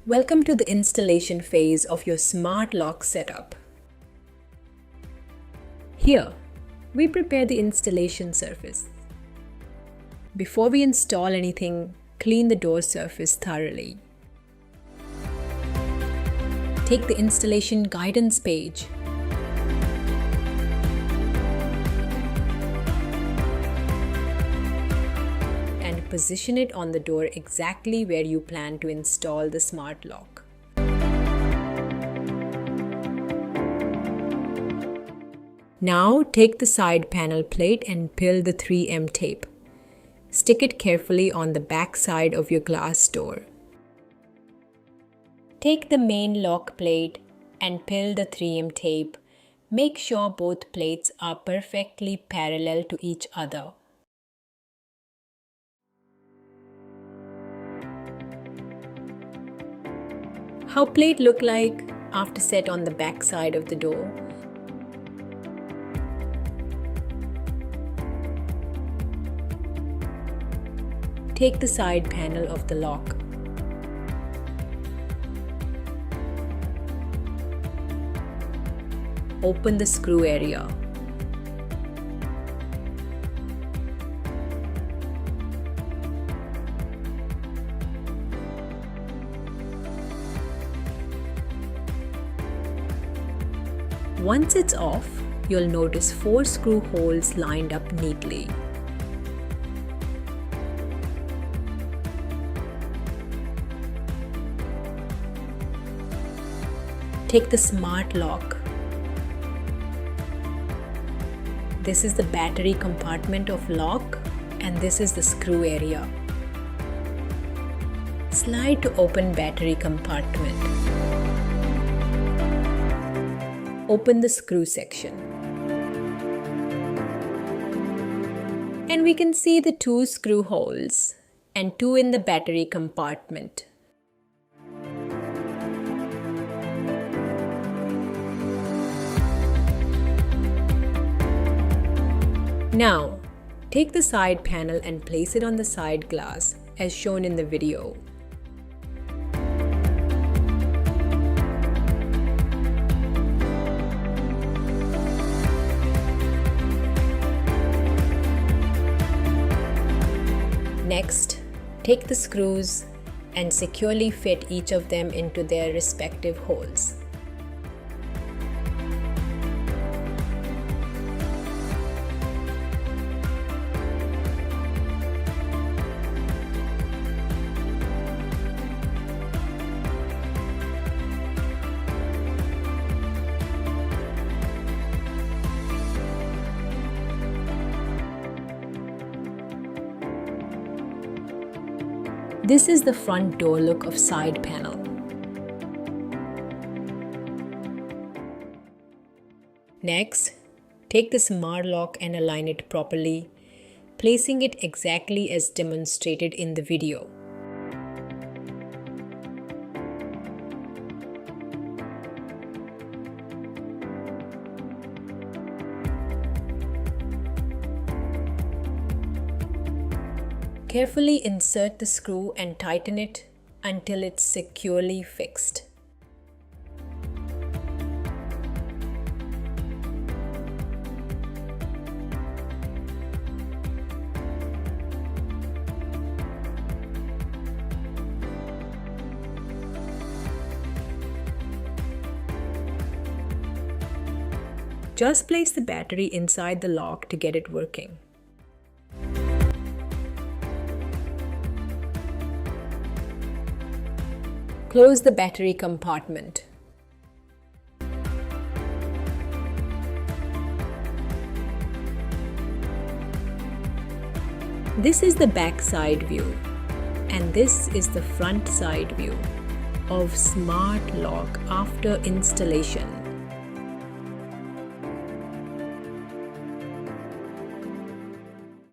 Welcome to the installation phase of your smart lock setup. Here, we prepare the installation surface. Before we install anything, clean the door surface thoroughly. Take the installation guidance page. And position it on the door exactly where you plan to install the smart lock. Now take the side panel plate and peel the 3M tape. Stick it carefully on the back side of your glass door. Take the main lock plate and peel the 3M tape. Make sure both plates are perfectly parallel to each other. How plate look like after set on the back side of the door? Take the side panel of the lock. Open the screw area. Once it's off, you'll notice 4 screw holes lined up neatly. Take the smart lock. This is the battery compartment of lock and this is the screw area. Slide to open battery compartment. Open the screw section. And we can see the 2 screw holes and 2 in the battery compartment. Now, take the side panel and place it on the side glass as shown in the video. Next, take the screws and securely fit each of them into their respective holes. This is the front door look of side panel. Next, take the smart lock and align it properly, placing it exactly as demonstrated in the video. Carefully insert the screw and tighten it until it's securely fixed. Just place the battery inside the lock to get it working. Close the battery compartment. This is the back side view, and this is the front side view of smart lock after installation.